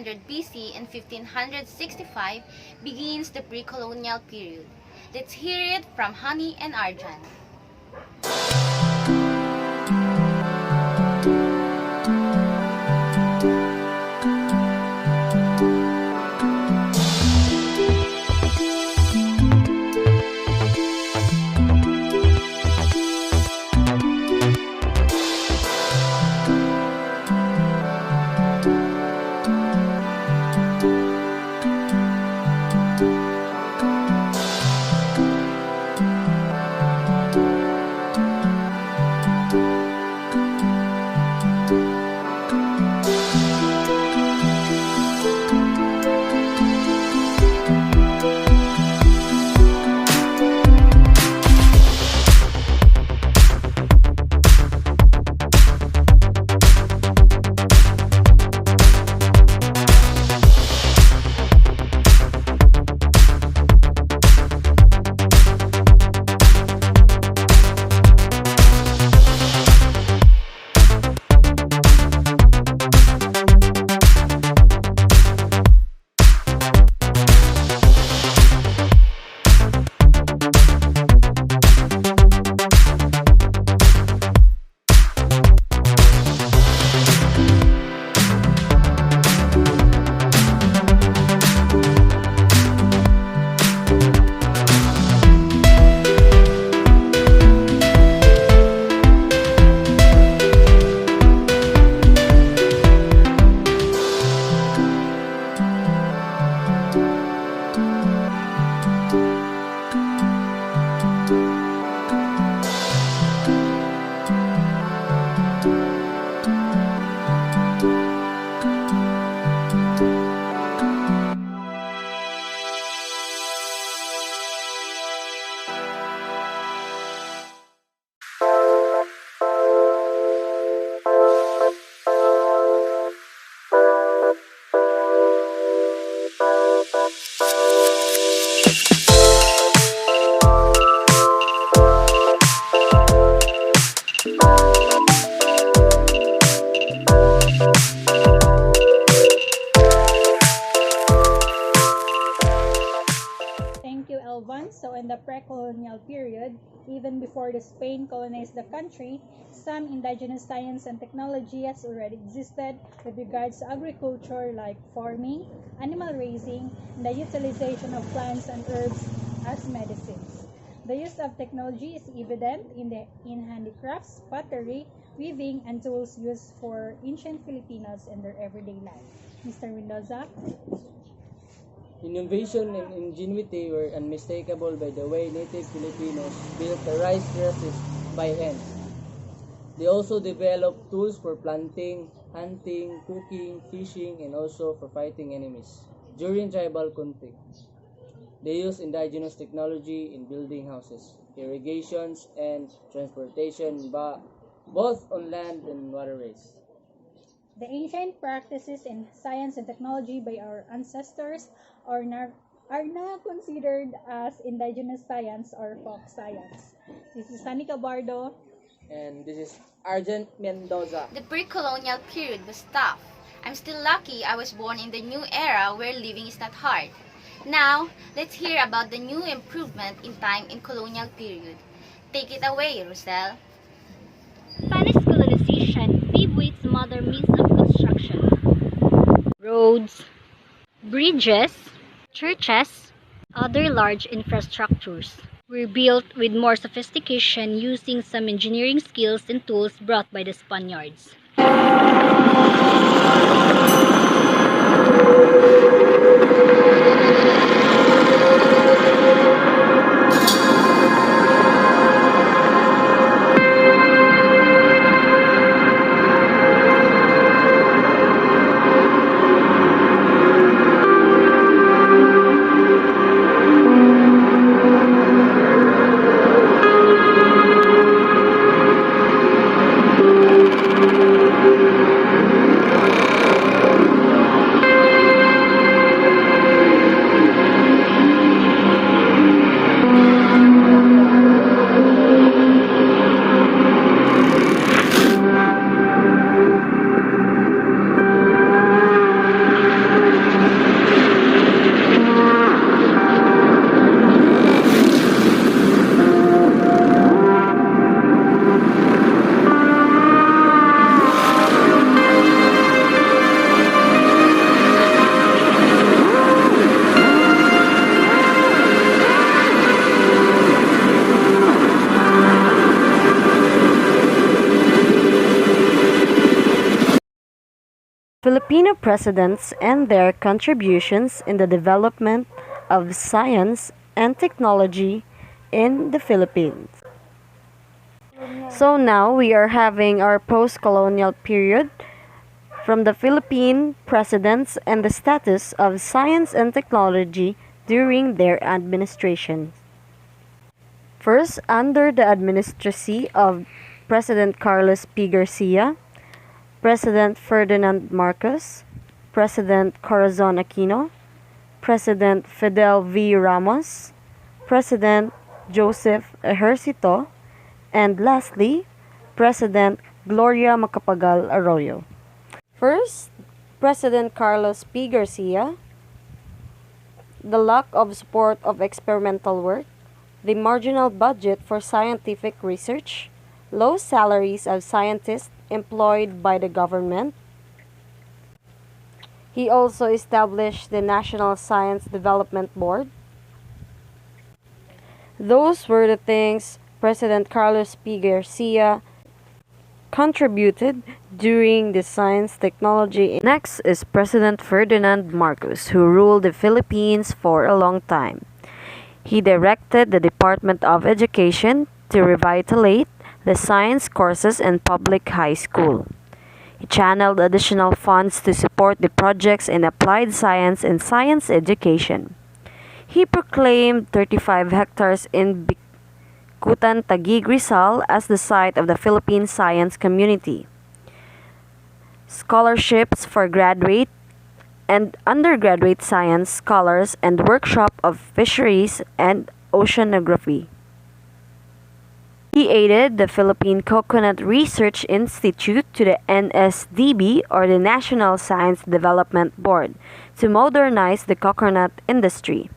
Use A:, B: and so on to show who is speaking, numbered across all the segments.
A: 1300 BC and 1565 begins the pre-colonial period. Let's hear it from Honey and Arjan.
B: So in the pre-colonial period, even before the Spain colonized the country, some indigenous science and technology has already existed with regards to agriculture like farming, animal raising, and the utilization of plants and herbs as medicines. The use of technology is evident in handicrafts, pottery, weaving, and tools used for ancient Filipinos in their everyday life. Mr. Mendoza?
C: Innovation and ingenuity were unmistakable by the way native Filipinos built the rice terraces by hand. They also developed tools for planting, hunting, cooking, fishing, and also for fighting enemies. During tribal conflict, they used indigenous technology in building houses, irrigations, and transportation, both on land and waterways.
B: The ancient practices in science and technology by our ancestors are now considered as indigenous science or folk science. This is Sunny Cabardo.
C: And this is Arjan Mendoza.
A: The pre-colonial period was tough. I'm still lucky I was born in the new era where living is not hard. Now, let's hear about the new improvement in time in colonial period. Take it away, Rosel.
D: Spanish colonization paved way to modern means of construction. Roads, bridges, churches, other large infrastructures were built with more sophistication using some engineering skills and tools brought by the Spaniards.
E: Filipino presidents and their contributions in the development of science and technology in the Philippines. So now we are having our post-colonial period from the Philippine presidents and the status of science and technology during their administration. First, under the administracy of President Carlos P. Garcia, President Ferdinand Marcos, President Corazon Aquino, President Fidel V. Ramos, President Joseph Ejercito, and lastly, President Gloria Macapagal Arroyo. First, President Carlos P. Garcia, the lack of support of experimental work, the marginal budget for scientific research, low salaries of scientists employed by the government. He also established the National Science Development Board. Those were the things President Carlos P. Garcia contributed during the science technology. Next is President Ferdinand Marcos, who ruled the Philippines for a long time. He directed the Department of Education to revitalize the science courses in public high school. He channeled additional funds to support the projects in applied science and science education. He proclaimed 35 hectares in Bikutan, Taguig, Rizal as the site of the Philippine science community. Scholarships for graduate and undergraduate science scholars and workshop of fisheries and oceanography. He aided the Philippine Coconut Research Institute to the NSDB, or the National Science Development Board, to modernize the coconut industry.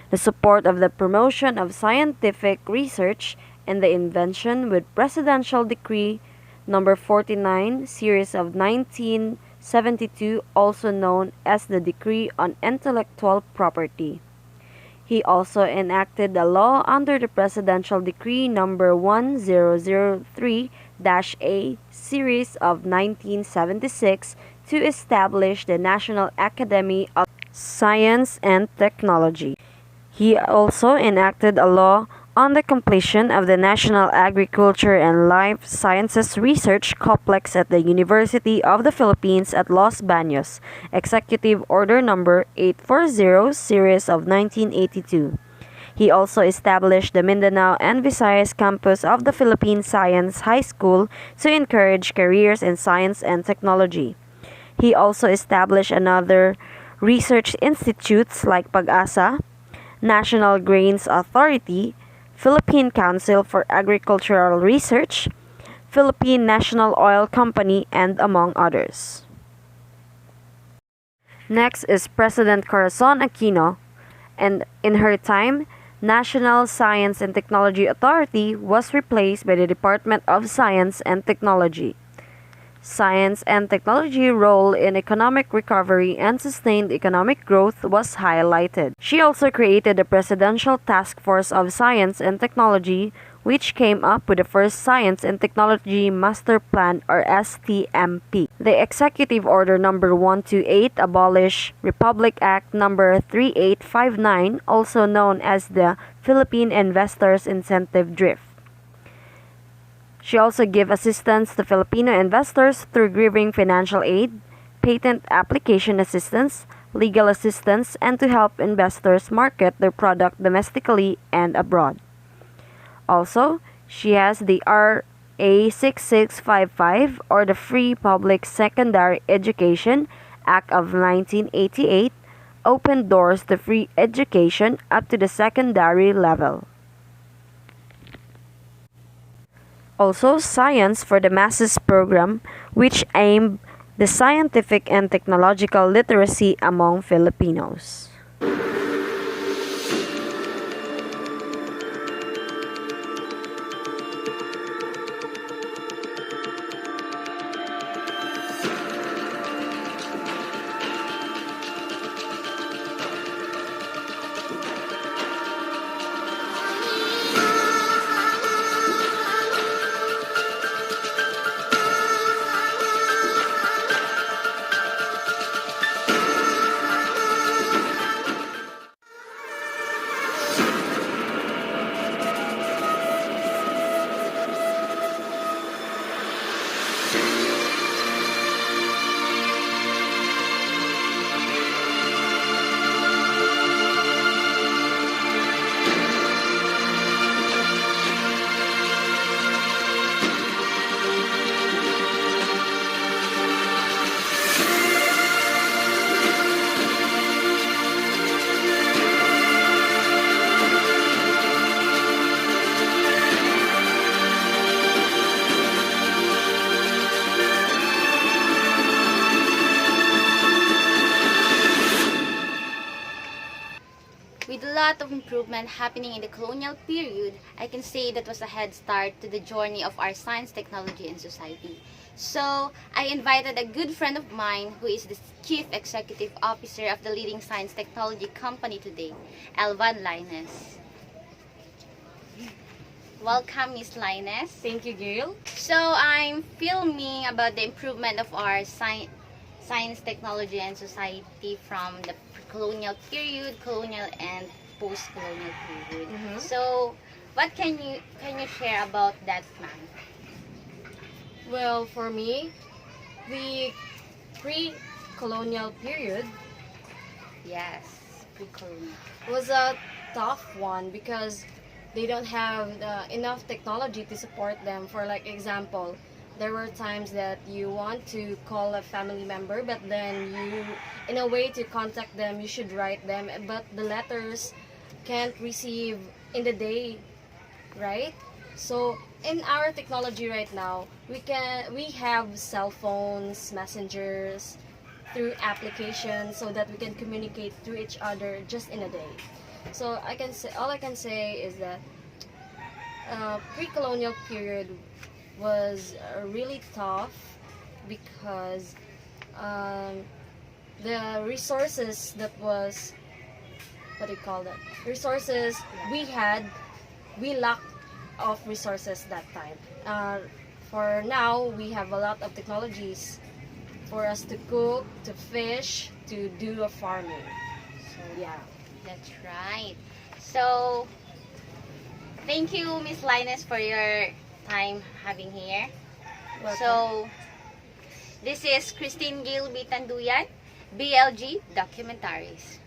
E: The support of the promotion of scientific research and the invention with Presidential Decree number 49, series of 1972, also known as the Decree on Intellectual Property. He also enacted a law under the Presidential Decree number 1003-A, series of 1976, to establish the National Academy of Science and Technology. He also enacted a law on the completion of the National Agriculture and Life Sciences Research Complex at the University of the Philippines at Los Baños, Executive Order Number 840, Series of 1982. He also established the Mindanao and Visayas campus of the Philippine Science High School to encourage careers in science and technology. He also established another research institutes like Pag-asa, National Grains Authority, Philippine Council for Agricultural Research, Philippine National Oil Company, and among others. Next is President Corazon Aquino, and in her time, National Science and Technology Authority was replaced by the Department of Science and Technology. Science and technology role in economic recovery and sustained economic growth was highlighted. She also created the Presidential Task Force of Science and Technology, which came up with the first Science and Technology Master Plan, or STMP. The Executive Order Number 128 abolished Republic Act Number 3859, also known as the Philippine Investors Incentive Drift. She also gave assistance to Filipino investors through giving financial aid, patent application assistance, legal assistance, and to help investors market their product domestically and abroad. Also, she has the RA 6655, or the Free Public Secondary Education Act of 1988, opened doors to free education up to the secondary level. Also, Science for the Masses program, which aimed the scientific and technological literacy among Filipinos.
A: lot of improvement happening in the colonial period, I can say that was a head start to the journey of our science, technology, and society. So, I invited a good friend of mine who is the Chief Executive Officer of the leading science technology company today, Elvan Linus. Welcome, Miss Linus.
E: Thank you, Gail.
A: So, I'm filming about the improvement of our science, technology, and society from the colonial period, colonial, and post-colonial period. So, what can you share about that, ma'am?
E: Well, for me, the pre-colonial period
A: Yes, pre-colonial.
E: was a tough one because they don't have enough technology to support them. For like example, there were times that you want to call a family member, but then you, in a way to contact them, you should write them, but the letters can't receive in the day, right? So in our technology right now, we have cell phones, messengers, through applications, so that we can communicate through each other just in a day. So all I can say is that pre-colonial period was really tough because the resources that was, what do you call that? Resources we lacked of resources that time. For now, we have a lot of technologies for us to cook, to fish, to do a farming. So yeah.
A: That's right. So, thank you, Miss Linus, for your time having here.
E: Welcome.
A: So, this is Christine Gil Bitanduyan, BLG Documentaries.